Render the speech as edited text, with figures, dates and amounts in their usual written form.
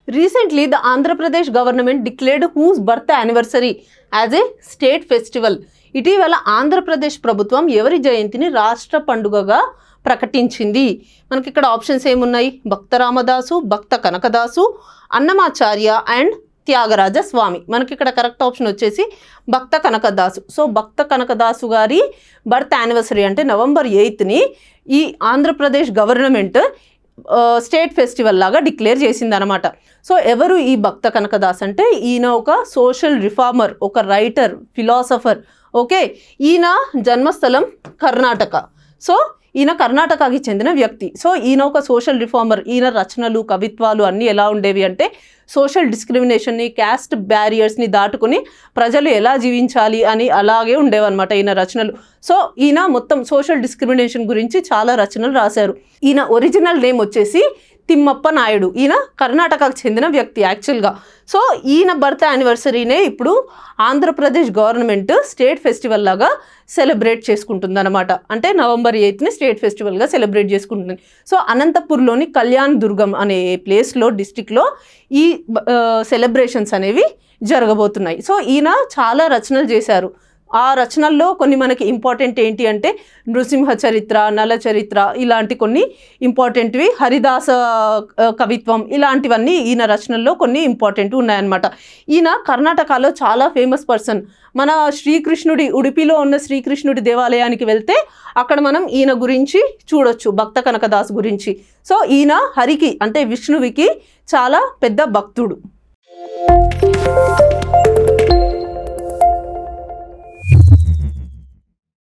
Recently, the Andhra Pradesh government declared whose birth anniversary as a state festival. ఇటీవల ఆంధ్రప్రదేశ్ ప్రభుత్వం ఎవరి జయంతిని రాష్ట్ర పండుగగా ప్రకటించింది? మనకి ఇక్కడ ఆప్షన్స్ ఏమున్నాయి? భక్త రామదాసు, భక్త కనకదాసు, అన్నమాచార్య అండ్ త్యాగరాజ స్వామి. మనకి ఇక్కడ కరెక్ట్ ఆప్షన్ వచ్చేసి భక్త కనకదాసు. సో భక్త కనకదాసు గారి బర్త్ యానివర్సరీ అంటే నవంబర్ 8ని ఈ ఆంధ్రప్రదేశ్ గవర్నమెంట్ స్టేట్ ఫెస్టివల్ లాగా డిక్లేర్ చేసిందనమాట. సో ఎవరు ఈ భక్త కనకదాస్ అంటే ఈయన ఒక సోషల్ రిఫార్మర్, ఒక రైటర్, ఫిలాసఫర్. ఓకే, ఈయన జన్మస్థలం కర్ణాటక. సో ఈయన కర్ణాటకకి చెందిన వ్యక్తి. సో ఈయన ఒక సోషల్ రిఫార్మర్. ఈయన రచనలు, కవిత్వాలు అన్నీ ఎలా ఉండేవి అంటే సోషల్ డిస్క్రిమినేషన్ని, క్యాస్ట్ బ్యారియర్స్ని దాటుకుని ప్రజలు ఎలా జీవించాలి అని అలాగే ఉండేవన్నమాట ఈయన రచనలు. సో ఈయన మొత్తం సోషల్ డిస్క్రిమినేషన్ గురించి చాలా రచనలు రాశారు. ఈయన ఒరిజినల్ నేమ్ వచ్చేసి తిమ్మప్ప నాయుడు. ఈయన కర్ణాటకకు చెందిన వ్యక్తి యాక్చువల్గా. సో ఈయన బర్త్ యానివర్సరీనే ఇప్పుడు ఆంధ్రప్రదేశ్ గవర్నమెంట్ స్టేట్ ఫెస్టివల్ లాగా సెలబ్రేట్ చేసుకుంటుంది అనమాట. అంటే నవంబర్ 8ని స్టేట్ ఫెస్టివల్గా సెలబ్రేట్ చేసుకుంటుంది. సో అనంతపూర్లోని కళ్యాణ్ దుర్గం అనే ప్లేస్లో, డిస్టిక్లో ఈ సెలబ్రేషన్స్ అనేవి జరగబోతున్నాయి. సో ఈయన చాలా రచనలు చేశారు. ఆ రచనల్లో కొన్ని మనకి ఇంపార్టెంట్ ఏంటి అంటే నృసింహ చరిత్ర, నల చరిత్ర, ఇలాంటి కొన్ని ఇంపార్టెంట్వి, హరిదాస కవిత్వం, ఇలాంటివన్నీ ఈయన రచనల్లో కొన్ని ఇంపార్టెంట్ ఉన్నాయన్నమాట. ఈయన కర్ణాటకలో చాలా ఫేమస్ పర్సన్. మన శ్రీకృష్ణుడి, ఉడిపిలో ఉన్న శ్రీకృష్ణుడి దేవాలయానికి వెళ్తే అక్కడ మనం ఈయన గురించి చూడొచ్చు, భక్త కనకదాస్ గురించి. సో ఈయన హరికి అంటే విష్ణువికి చాలా పెద్ద భక్తుడు.